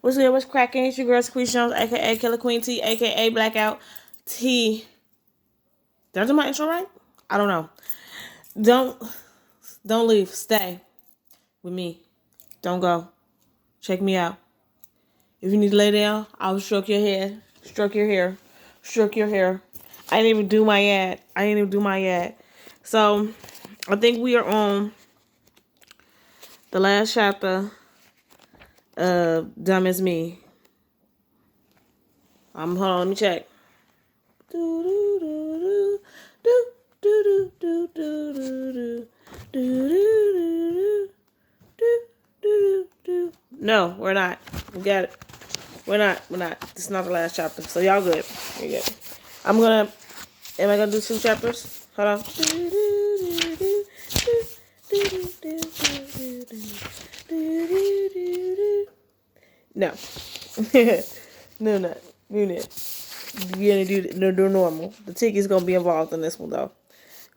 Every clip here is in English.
What's good? What's cracking? It's your girl, Taquise Jones, aka Killer Queen T, aka Blackout T. Did I do my intro right? I don't know. Don't leave. Stay with me. Don't go. Check me out. If you need to lay down, I'll stroke your head, stroke your hair, stroke your hair. I didn't even do my ad. So, I think we are on the last chapter of Dumb as Me. Hold on, let me check. No, we're not. We got it. We're not. This is not the last chapter. So y'all good. You're good. Am I gonna do 2 chapters? Hold on. No. No. You're gonna do the normal. The ticket's gonna be involved in this one though.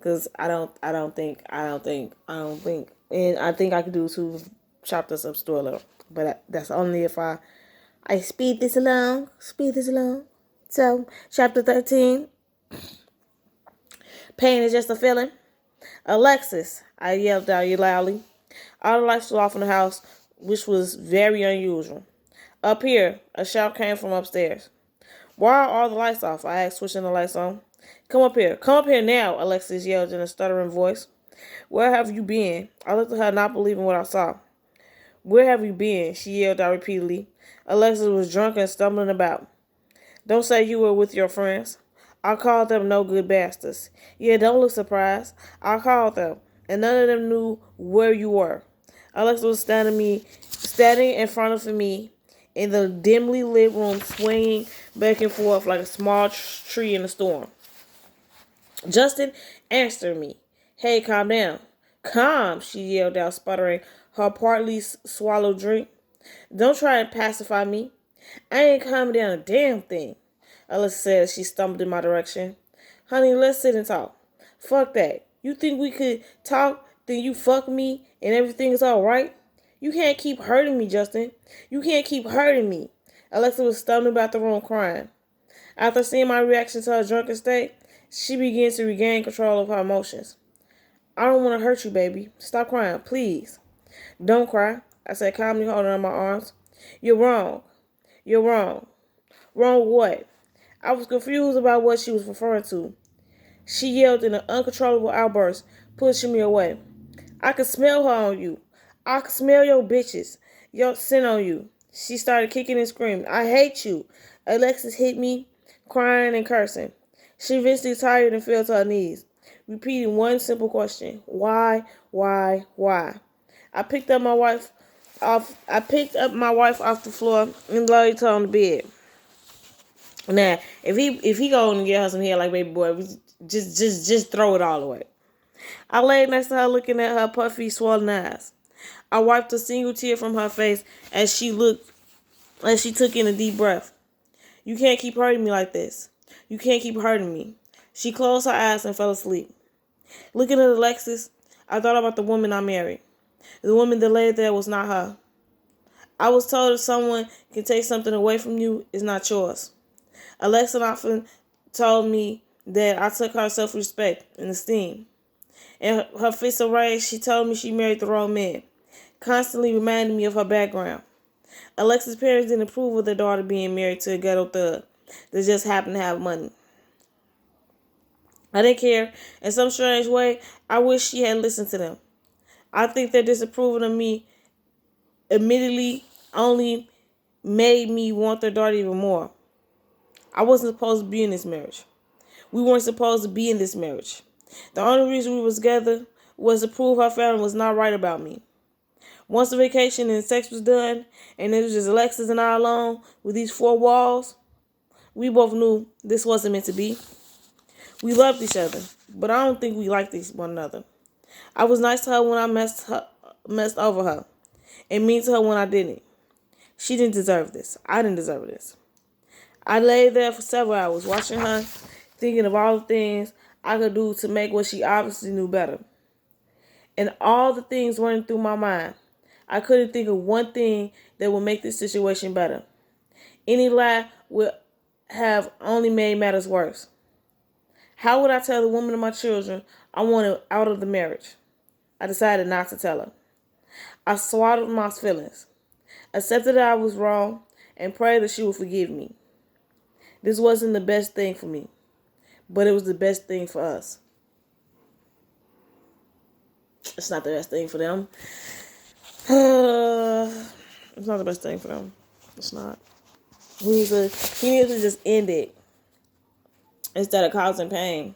Cause I don't think, and I think I could do 2 chapters of Stuart, but that's only if I speed this along. So, chapter 13, pain is just a feeling. Alexis, I yelled out loudly. All the lights were off in the house, which was very unusual. Up here, a shout came from upstairs. Why are all the lights off? I asked, switching the lights on. Come up here now, Alexis yelled in a stuttering voice. Where have you been? I looked at her, not believing what I saw. Where have you been? She yelled out repeatedly. Alexis was drunk and stumbling about. Don't say you were with your friends. I called them no good bastards. Yeah, don't look surprised. I called them, and none of them knew where you were. Alexis was standing in front of me in the dimly lit room, swinging back and forth like a small tree in a storm. Justin answered me. Hey, calm down. Calm, she yelled out, sputtering her partly swallowed drink. Don't try and pacify me. I ain't calming down a damn thing, Alyssa said as she stumbled in my direction. Honey, let's sit and talk. Fuck that. You think we could talk, then you fuck me and everything is alright? You can't keep hurting me, Justin. You can't keep hurting me. Alexa was stumbling about the room crying. After seeing my reaction to her drunken state, she began to regain control of her emotions. I don't want to hurt you, baby. Stop crying, please. Don't cry, I said, calmly holding her in my arms. You're wrong. You're wrong. Wrong what? I was confused about what she was referring to. She yelled in an uncontrollable outburst, pushing me away. I can smell her on you. I can smell your bitches. Your sin on you. She started kicking and screaming. I hate you. Alexis hit me, crying and cursing. She eventually tired and fell to her knees, repeating one simple question. Why? I picked up my wife off the floor and laid her on the bed. Now, if he go and get her some hair like baby boy, just throw it all away. I laid next to her looking at her puffy, swollen eyes. I wiped a single tear from her face as she took in a deep breath. You can't keep hurting me like this. You can't keep hurting me. She closed her eyes and fell asleep. Looking at Alexis, I thought about the woman I married. The woman that lay there was not her. I was told if someone can take something away from you, it's not yours. Alexa often told me that I took her self-respect and esteem. In her fits of rage, she told me she married the wrong man, constantly reminding me of her background. Alexa's parents didn't approve of their daughter being married to a ghetto thug that just happened to have money. I didn't care. In some strange way, I wish she had listened to them. I think their disapproval of me immediately only made me want their daughter even more. I wasn't supposed to be in this marriage. We weren't supposed to be in this marriage. The only reason we was together was to prove her family was not right about me. Once the vacation and sex was done, and it was just Alexis and I alone with these 4 walls, we both knew this wasn't meant to be. We loved each other, but I don't think we liked one another. I was nice to her when I messed over her, and mean to her when I didn't. She didn't deserve this. I didn't deserve this. I lay there for several hours, watching her, thinking of all the things I could do to make what she obviously knew better. And all the things running through my mind, I couldn't think of one thing that would make this situation better. Any lie would have only made matters worse. How would I tell the woman of my children I wanted out of the marriage? I decided not to tell her. I swallowed my feelings, accepted that I was wrong, and prayed that she would forgive me. This wasn't the best thing for me, but it was the best thing for us. It's not the best thing for them. It's not the best thing for them. It's not. He needs to just end it instead of causing pain.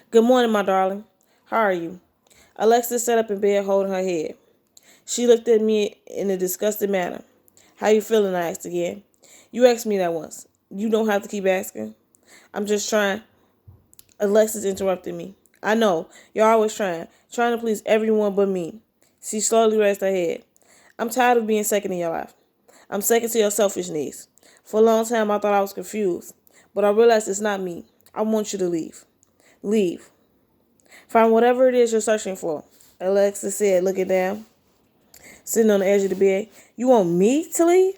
Good morning, my darling. How are you? Alexis sat up in bed holding her head. She looked at me in a disgusted manner. How you feeling? I asked again. You asked me that once. You don't have to keep asking. I'm just trying. Alexis interrupted me. I know. You're always trying to please everyone but me. She slowly raised her head. I'm tired of being second in your life. I'm second to your selfish needs. For a long time, I thought I was confused. But I realized it's not me. I want you to leave. Leave. Find whatever it is you're searching for, Alexis said, looking down, sitting on the edge of the bed. You want me to leave?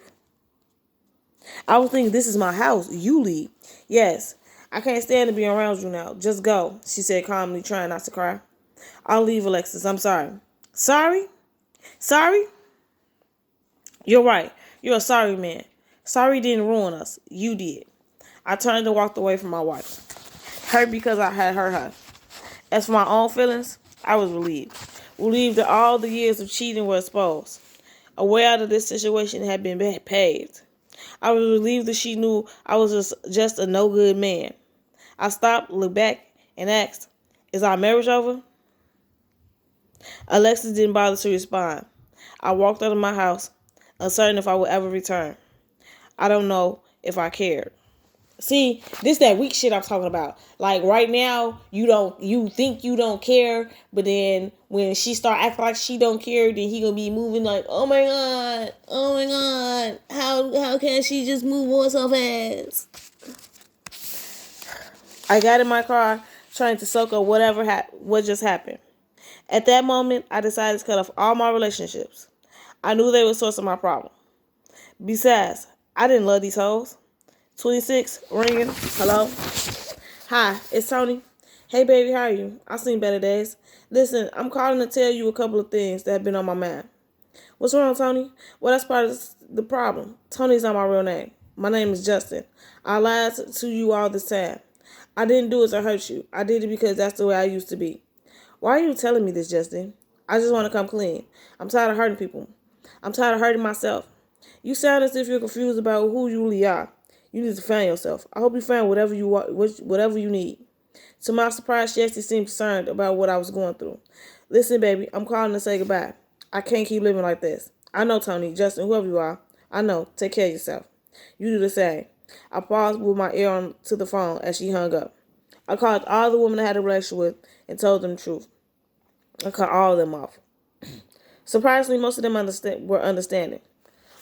I was thinking, this is my house. You leave. Yes. I can't stand to be around you now. Just go, she said calmly, trying not to cry. I'll leave, Alexis. I'm sorry. Sorry? Sorry? You're right. You're a sorry man. Sorry didn't ruin us. You did. I turned and walked away from my wife. Hurt because I had hurt her. As for my own feelings, I was relieved. Relieved that all the years of cheating were exposed. A way out of this situation had been paved. I was relieved that she knew I was just a no-good man. I stopped, looked back, and asked, is our marriage over? Alexis didn't bother to respond. I walked out of my house, uncertain if I would ever return. I don't know if I cared. See, this that weak shit I'm talking about. Like right now, you think you don't care, but then when she start acting like she don't care, then he gonna be moving like, oh my god, how can she just move on so fast? I got in my car trying to soak up what just happened. At that moment, I decided to cut off all my relationships. I knew they were the source of my problem. Besides, I didn't love these hoes. 26, ringing. Hello? Hi, it's Tony. Hey, baby, how are you? I've seen better days. Listen, I'm calling to tell you a couple of things that have been on my mind. What's wrong, Tony? Well, that's part of the problem. Tony's not my real name. My name is Justin. I lied to you all this time. I didn't do it to hurt you. I did it because that's the way I used to be. Why are you telling me this, Justin? I just want to come clean. I'm tired of hurting people. I'm tired of hurting myself. You sound as if you're confused about who you really are. You need to find yourself. I hope you find whatever you want, whatever you need. To my surprise, she actually seemed concerned about what I was going through. Listen, baby, I'm calling to say goodbye. I can't keep living like this. I know, Tony, Justin, whoever you are. I know. Take care of yourself. You do the same. I paused with my ear on to the phone as she hung up. I called all the women I had a relationship with and told them the truth. I cut all of them off. Surprisingly, most of them were understanding.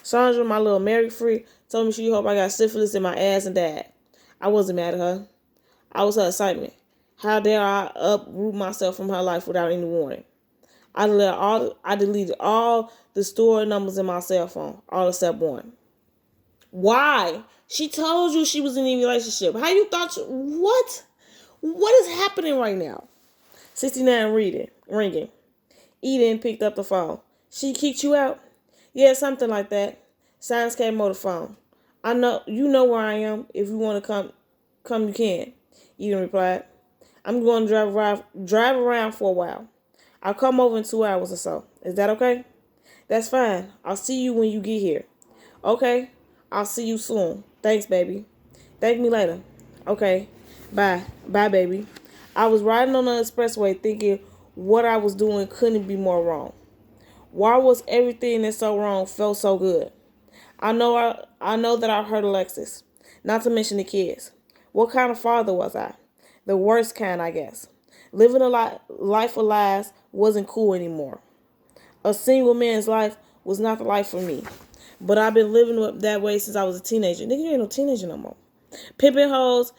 Sandra, my little married freak, told me she hoped I got syphilis in my ass and died. I wasn't mad at her. I was her excitement. How dare I uproot myself from her life without any warning? I deleted all the stored numbers in my cell phone, all except one. Why? She told you she was in a relationship. How you thought? What? What is happening right now? 69 ringing. Eden picked up the phone. She kicked you out? Yeah, something like that. Silence came on the phone. I know you know where I am. If you want to come you can. Eden replied. I'm going to drive around for a while. I'll come over in 2 hours or so. Is that okay? That's fine. I'll see you when you get here. Okay. I'll see you soon. Thanks, baby. Thank me later. Okay. Bye. Bye, baby. I was riding on the expressway thinking what I was doing couldn't be more wrong. Why was everything that's so wrong felt so good? I know that I hurt Alexis, not to mention the kids. What kind of father was I? The worst kind, I guess. Living a life of lies wasn't cool anymore. A single man's life was not the life for me. But I've been living that way since I was a teenager. Nigga, you ain't no teenager no more. Pimping hoes,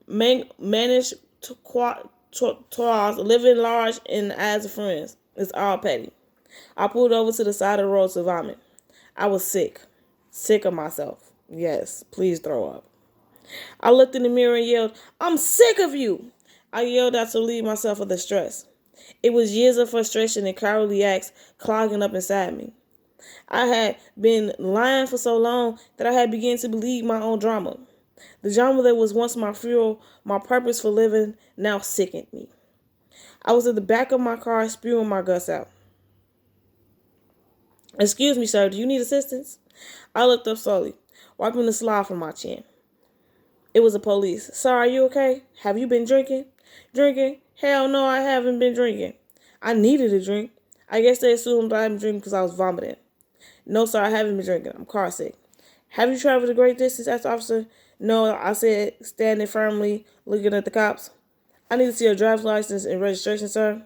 managed tours, living large in the eyes of friends. It's all petty. I pulled over to the side of the road to vomit. I was sick. Sick of myself. Yes, please throw up. I looked in the mirror and yelled, I'm sick of you. I yelled out to relieve myself of the stress. It was years of frustration and cowardly acts clogging up inside me. I had been lying for so long that I had begun to believe my own drama. The drama that was once my fuel, my purpose for living, now sickened me. I was at the back of my car spewing my guts out. Excuse me, sir, do you need assistance? I looked up slowly, wiping the slime from my chin. It was the police. Sir, are you okay? Have you been drinking? Drinking? Hell no, I haven't been drinking. I needed a drink. I guess they assumed I hadn't drinking because I was vomiting. No, sir, I haven't been drinking. I'm car sick. Have you traveled a great distance? Asked the officer. No, I said, standing firmly, looking at the cops. I need to see your driver's license and registration, sir.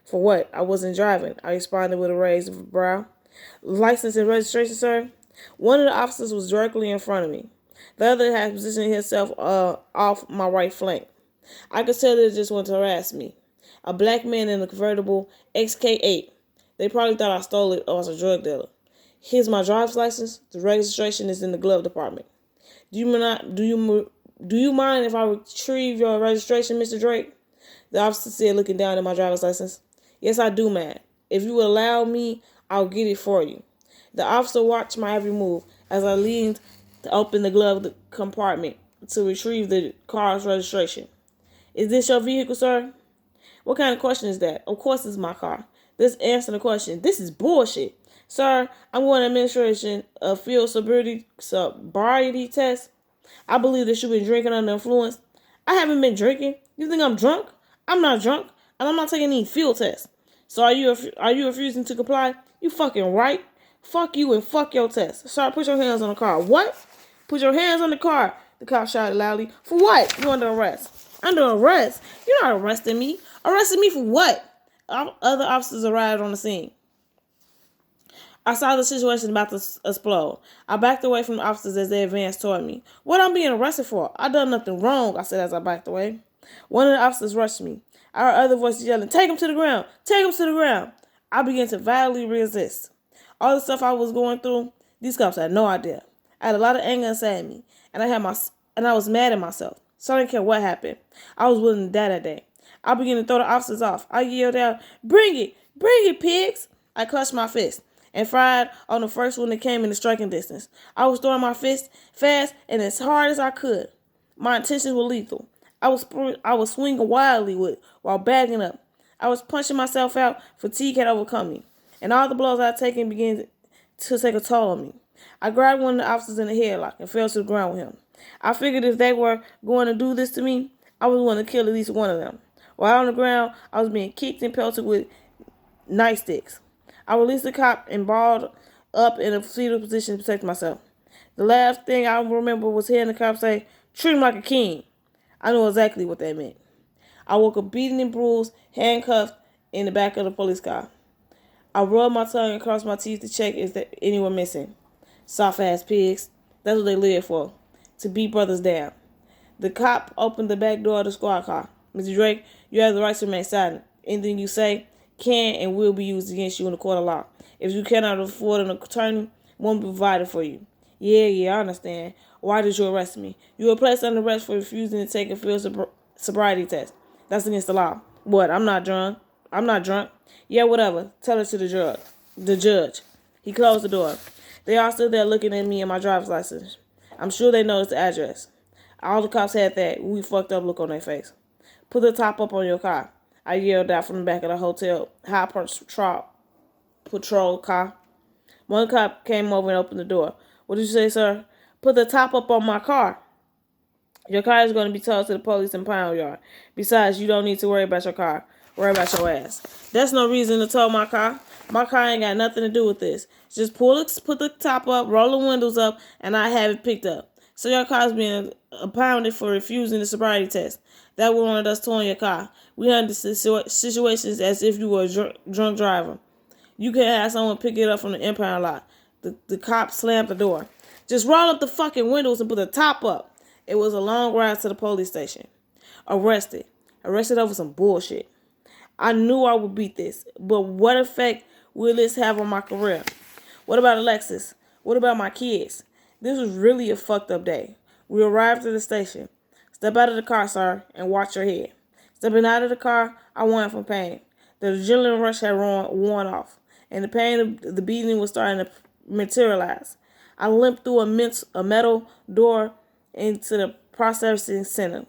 For what? I wasn't driving. I responded with a raised brow. License and registration, sir? One of the officers was directly in front of me. The other had positioned himself off my right flank. I could tell they just wanted to harass me. A black man in a convertible XK8. They probably thought I stole it or I was a drug dealer. Here's my driver's license. The registration is in the glove department. Do you mind if I retrieve your registration, Mr. Drake? The officer said, looking down at my driver's license. Yes, I do, man. If you would allow me, I'll get it for you. The officer watched my every move as I leaned to open the glove compartment to retrieve the car's registration. Is this your vehicle, sir? What kind of question is that? Of course it's my car. This answering the question. This is bullshit. Sir, I'm going to administration a field sobriety test. I believe that you've been drinking under influence. I haven't been drinking. You think I'm drunk? I'm not drunk, and I'm not taking any field tests. So are you refusing to comply? You fucking right. Fuck you and fuck your test. Sir, put your hands on the car. What? Put your hands on the car. The cop shouted loudly. For what? You're under arrest. Under arrest? You're not arresting me. Arresting me for what? Other officers arrived on the scene. I saw the situation about to explode. I backed away from the officers as they advanced toward me. What I'm being arrested for? I done nothing wrong, I said as I backed away. One of the officers rushed me. I heard other voices yelling, take him to the ground! Take him to the ground! I began to violently resist. All the stuff I was going through, these cops had no idea. I had a lot of anger inside me, and I was mad at myself. So I didn't care what happened. I was willing to die that day. I began to throw the officers off. I yelled out, bring it, pigs! I clutched my fist and fired on the first one that came in the striking distance. I was throwing my fist fast and as hard as I could. My intentions were lethal. I was swinging wildly while bagging up. I was punching myself out. Fatigue had overcome me, and all the blows I had taken began to take a toll on me. I grabbed one of the officers in the headlock and fell to the ground with him. I figured if they were going to do this to me, I was going to kill at least one of them. While on the ground, I was being kicked and pelted with nightsticks. I released the cop and balled up in a fetal position to protect myself. The last thing I remember was hearing the cop say, treat him like a king. I knew exactly what that meant. I woke up beaten and bruised, handcuffed in the back of the police car. I rubbed my tongue across my teeth to check if there anyone missing. Soft-ass pigs. That's what they live for. To beat brothers down. The cop opened the back door of the squad car. Mr. Drake, you have the right to remain silent. Anything you say can and will be used against you in the court of law. If you cannot afford an attorney, one will be provided for you. Yeah, I understand. Why did you arrest me? You were placed under arrest for refusing to take a field sobriety test. That's against the law. What? I'm not drunk. Yeah, whatever. Tell it to the judge. He closed the door. They all stood there looking at me and my driver's license. I'm sure they noticed the address. All the cops had that we fucked up look on their face. Put the top up on your car. I yelled out from the back of the hotel high patrol car. One cop came over and opened the door. What did you say, sir? Put the top up on my car. Your car is going to be towed to the police impound yard. Besides, you don't need to worry about your car. Worry about your ass. That's no reason to tow my car. My car ain't got nothing to do with this. Just put the top up, roll the windows up, and I have it picked up. So your car's being impounded for refusing the sobriety test. That warranted us towing your car. We handle situations as if you were a drunk driver. You can have someone pick it up from the impound lot. The cop slammed the door. Just roll up the fucking windows and put the top up. It was a long ride to the police station. Arrested over some bullshit. I knew I would beat this, but what effect will this have on my career? What about Alexis? What about my kids? This was really a fucked up day. We arrived at the station. Step out of the car, sir, and watch your head. Stepping out of the car, I whined from pain. The adrenaline rush had worn off, and the pain of the beating was starting to materialize. I limped through a metal door into the processing center.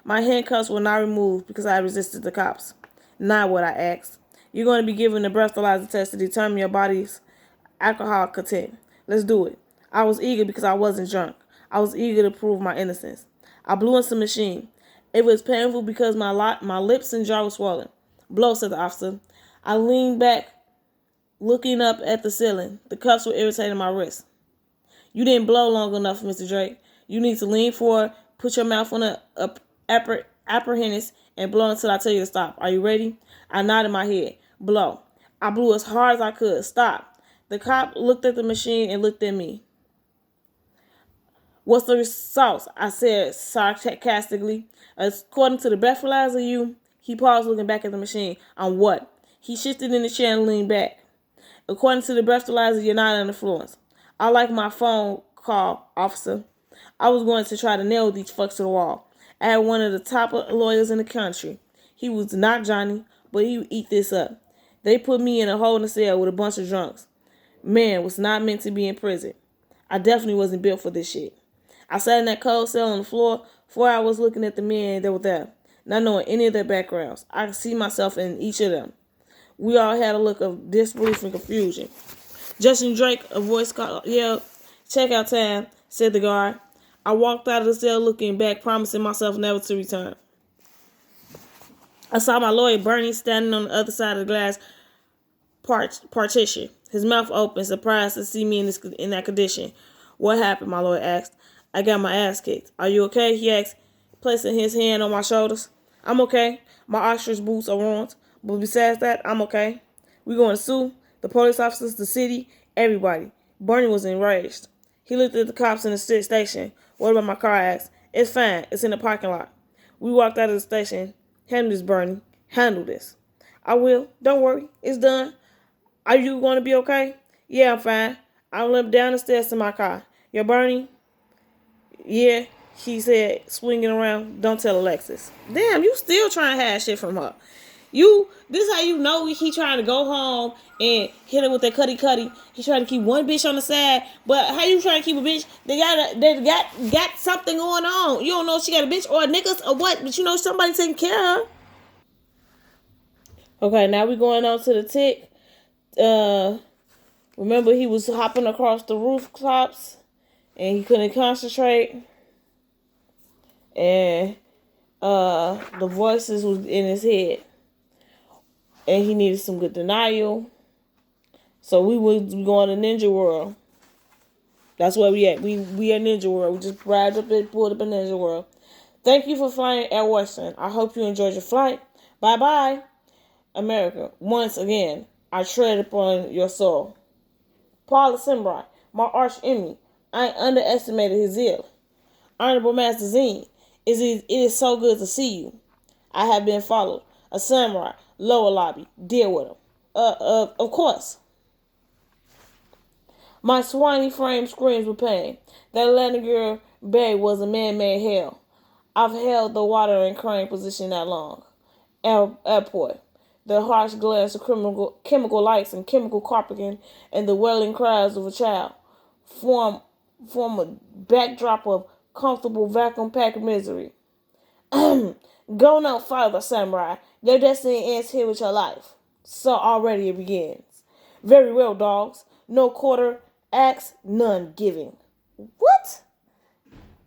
My handcuffs were not removed because I resisted the cops. Not what I asked. You're going to be given a breathalyzer test to determine your body's alcohol content. Let's do it. I was eager because I wasn't drunk. I was eager to prove my innocence. I blew into the machine. It was painful because my lips and jaw were swollen. Blow, said the officer. I leaned back, looking up at the ceiling. The cuffs were irritating my wrists. You didn't blow long enough, Mr. Drake. You need to lean forward, put your mouth on the upper hinges, and blow until I tell you to stop. Are you ready? I nodded my head. Blow. I blew as hard as I could. Stop. The cop looked at the machine and looked at me. What's the results? I said sarcastically. According to the breathalyzer, He paused, looking back at the machine. On what? He shifted in the chair and leaned back. According to the breathalyzer, you're not under influence. I like my phone call, officer. I was going to try to nail these fucks to the wall. I had one of the top lawyers in the country. He was not Johnny, but he would eat this up. They put me in a holding cell with a bunch of drunks. Man was not meant to be in prison. I definitely wasn't built for this shit. I sat in that cold cell on the floor 4 hours looking at the men that were there, not knowing any of their backgrounds. I could see myself in each of them. We all had a look of disbelief and confusion. Justin Drake, a voice yelled, "Checkout time," said the guard. I walked out of the cell looking back, promising myself never to return. I saw my lawyer, Bernie, standing on the other side of the glass partition, his mouth open, surprised to see me in that condition. What happened? My lawyer asked. I got my ass kicked. Are you okay? He asked, placing his hand on my shoulders. I'm okay. My ostrich boots are ruined, but besides that, I'm okay. We going to sue the police officers, the city, everybody. Bernie was enraged. He looked at the cops in the station. What about my car? I asked. It's fine. It's in the parking lot. We walked out of the station. Handle this, Bernie. Handle this. I will. Don't worry. It's done. Are you going to be okay? Yeah, I'm fine. I limped down the stairs to my car. You're Bernie? Yeah, he said, swinging around. Don't tell Alexis. Damn, you still trying to hide shit from her. This how you know he trying to go home and hit her with that cutty. He trying to keep one bitch on the side, but how you trying to keep a bitch? They got something going on. You don't know if she got a bitch or a nigga or what, but you know somebody taking care of her. Okay, now we going on to the tick. Remember he was hopping across the rooftops and he couldn't concentrate, and the voices was in his head. And he needed some good denial. So we was going to Ninja World. That's where we at. We at Ninja World. We just arrived up and pulled up in Ninja World. Thank you for flying Air Western. I hope you enjoyed your flight. Bye-bye, America. Once again, I tread upon your soul. Paula Simbrai, my arch enemy. I underestimated his zeal. Honorable Master Zine, it is so good to see you. I have been followed. A samurai. Lower lobby. Deal with him. Of course. My swiny frame screams with pain. That Laniger Bay was a man-made hell. I've held the water in crane position that long. Airport. The harsh glance of chemical lights and chemical carpeting and the wailing cries of a child form a backdrop of comfortable vacuum-packed misery. Go no further, samurai. Your destiny ends here with your life. So already it begins. Very well, dogs. No quarter acts, none giving. What?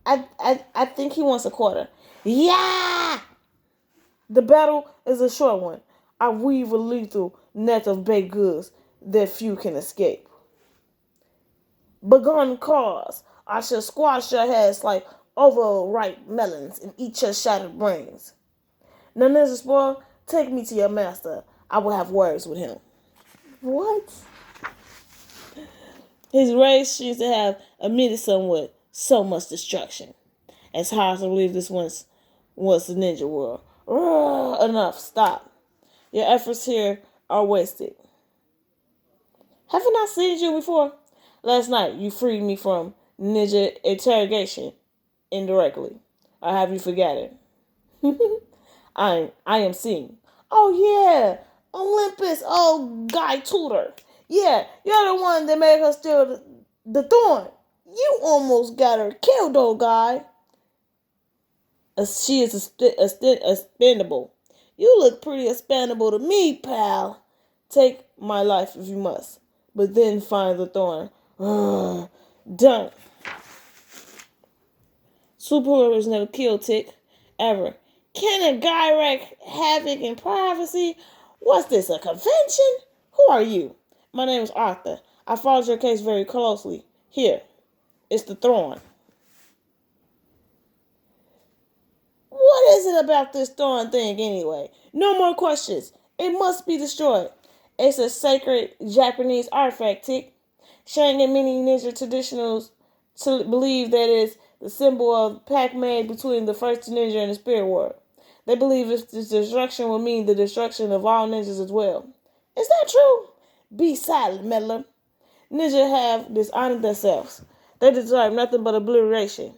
I think he wants a quarter. Yeah! The battle is a short one. I weave a lethal net of baked goods that few can escape. Begone cause. I shall squash your heads like overripe melons and eat your shattered brains. Now, Ninja Spoil, take me to your master. I will have words with him. What? His rage seems to have emitted somewhat so much destruction. It's hard to believe this once was the Ninja World. Enough, stop. Your efforts here are wasted. Haven't I seen you before? Last night, you freed me from ninja interrogation indirectly. Or have you forgotten? I am seeing. Oh yeah, Olympus, oh Guy Tudor. Yeah, you're the one that made her steal the thorn. You almost got her killed, old guy. She is expendable. You look pretty expendable to me, pal. Take my life if you must, but then find the thorn. Done. Superheroes never kill Tick, ever. Can a guy wreak havoc in privacy? What's this, a convention? Who are you? My name is Arthur. I followed your case very closely. Here, it's the thorn. What is it about this thorn thing anyway? No more questions. It must be destroyed. It's a sacred Japanese artifact, Tick. Shang and many ninja traditionals believe that it's the symbol of pact made between the first ninja and the spirit world. They believe its destruction will mean the destruction of all ninjas as well. Is that true? Be silent, meddler. Ninja have dishonored themselves. They deserve nothing but obliteration.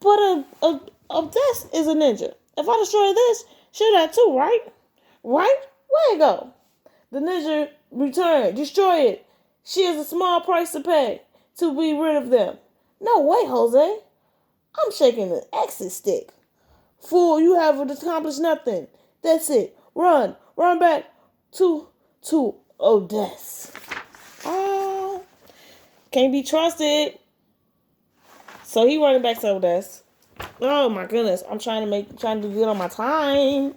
But a death is a ninja. If I destroy this, should I too, right? Right? Where it go? The ninja returned. Destroy it. She has a small price to pay to be rid of them. No way, Jose. I'm shaking the exit stick. Fool, you have accomplished nothing. That's it. Run. Run back to Odessa. Oh, can't be trusted. So he running back to Odessa. Oh my goodness, I'm trying to do good on my time.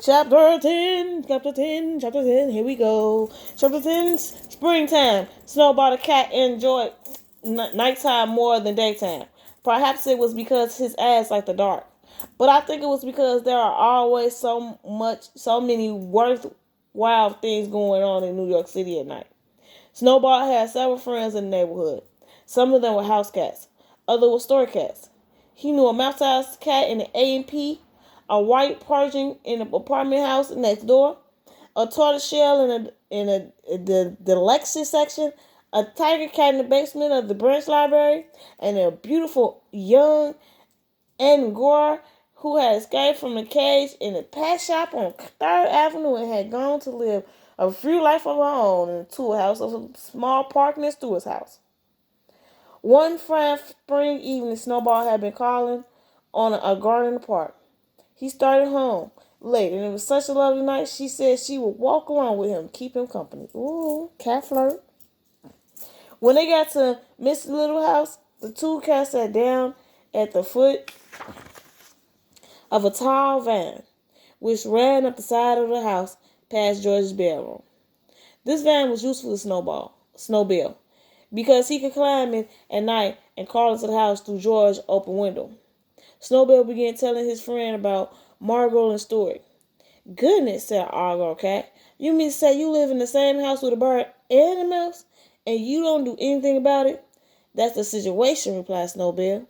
Chapter 10, here we go. Chapter 10, springtime. Snowball the cat enjoyed nighttime more than daytime. Perhaps it was because his ass liked the dark. But I think it was because there are always so many worthwhile things going on in New York City at night. Snowball had several friends in the neighborhood. Some of them were house cats. Others were store cats. He knew a mouse-sized cat in the A&P, a white Persian in an apartment house next door, a tortoiseshell in the Lexus section, a tiger cat in the basement of the branch library, and a beautiful young Angora who had escaped from the cage in a pet shop on 3rd Avenue and had gone to live a free life of her own in a tool house of a small park next to his house. One fine spring evening, Snowball had been calling on a garden in the park. He started home late, and it was such a lovely night, she said she would walk along with him, keep him company. Ooh, cat flirt. When they got to Mrs. Little house, the two cats sat down at the foot of a tall van, which ran up the side of the house past George's bedroom. This van was useful to Snowbill, because he could climb in at night and call into the house through George's open window. Snowbill began telling his friend about Margot and Stuart. Goodness, said Argo Cat. You mean to say you live in the same house with a bird and a mouse, and you don't do anything about it? That's the situation, replied Snowbill.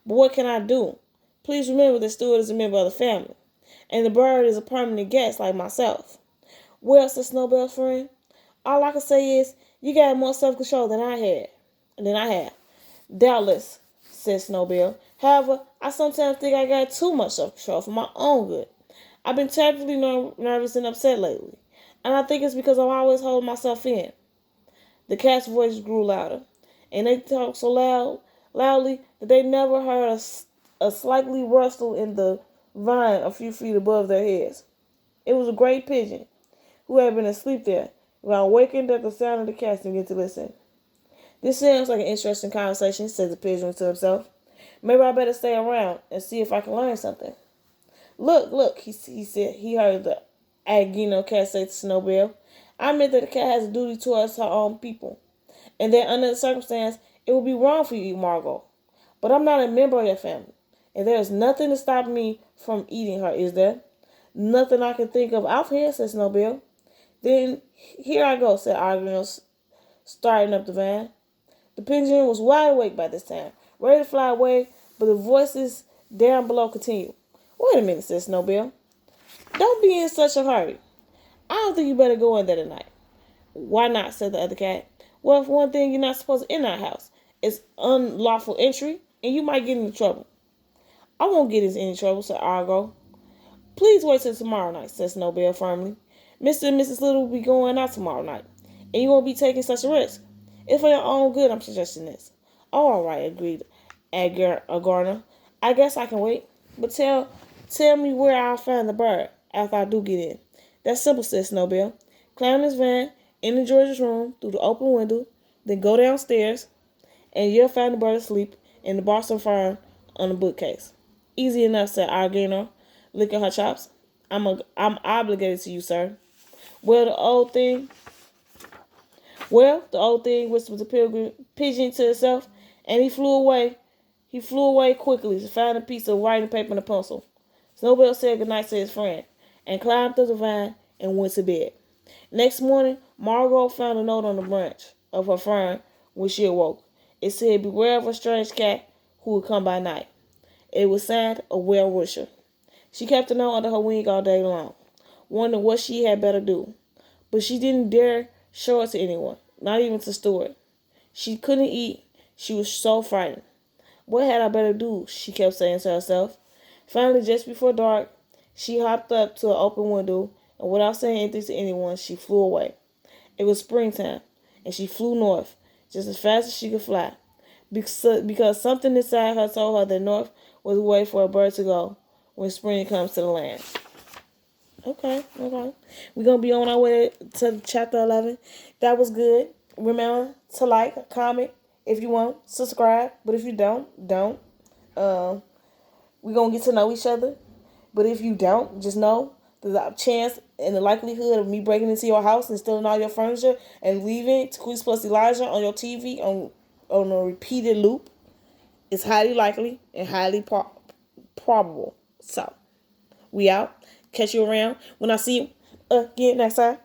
But what can I do? Please remember that Stuart is a member of the family, and the bird is a permanent guest like myself. Well, said Snowbill's friend, all I can say is you got more self-control than I have. Doubtless, said Snowbill. However, I sometimes think I got too much self-control for my own good. I've been terribly nervous and upset lately, and I think it's because I'm always holding myself in. The cat's voice grew louder, and they talked so loudly that they never heard a slightly rustle in the vine a few feet above their heads. It was a great pigeon, who had been asleep there, when I awakened at the sound of the cats and began to listen. This sounds like an interesting conversation, said the pigeon to himself. Maybe I better stay around and see if I can learn something. Look, he said. He heard the Agino cat say to Snowbill. I meant that the cat has a duty towards her own people, and that under the circumstance, it would be wrong for you to eat Margot. But I'm not a member of your family, and there is nothing to stop me from eating her, is there? Nothing I can think of out here, said Snowbill. Then here I go, said Agino, starting up the van. The pigeon was wide awake by this time, ready to fly away, but the voices down below continued. Wait a minute, said Snowbill. Don't be in such a hurry. I don't think you better go in there tonight. Why not, said the other cat. Well, for one thing, you're not supposed to enter our house. It's unlawful entry, and you might get into trouble. I won't get us any trouble, said Argo. Please wait till tomorrow night, said Snowbell firmly. Mr. and Mrs. Little will be going out tomorrow night, and you won't be taking such a risk. It's for your own good I'm suggesting this. Oh, all right, agreed Garner. I guess I can wait, but tell me where I'll find the bird after I do get in. That's simple, said Snowbell. Climb this van into George's room through the open window, then go downstairs, and you'll find the bird asleep in the Boston fern on the bookcase. Easy enough, said Argano, licking her chops. I'm obligated to you, sir. Well, the old thing whispered the pigeon to itself, and he flew away. He flew away quickly to find a piece of writing paper and a pencil. Snowbell said goodnight to his friend, and climbed through the vine and went to bed. Next morning, Margot found a note on the branch of her fern when she awoke. It said, "Beware of a strange cat who will come by night." It was signed a well-wisher. She kept the note under her wing all day long, wondering what she had better do. But she didn't dare show it to anyone, not even to Stuart. She couldn't eat. She was so frightened. What had I better do? She kept saying to herself. Finally, just before dark, she hopped up to an open window, and without saying anything to anyone, she flew away. It was springtime, and she flew north, just as fast as she could fly, because something inside her told her that north was the way for a bird to go when spring comes to the land. Okay. We're going to be on our way to chapter 11. That was good. Remember to like, comment if you want, subscribe. But if you don't. We're going to get to know each other. But if you don't, just know there's a chance and the likelihood of me breaking into your house and stealing all your furniture and leaving Taquise plus Elijah on your TV on a repeated loop is highly likely and highly probable. So, we out. Catch you around when I see you again next time.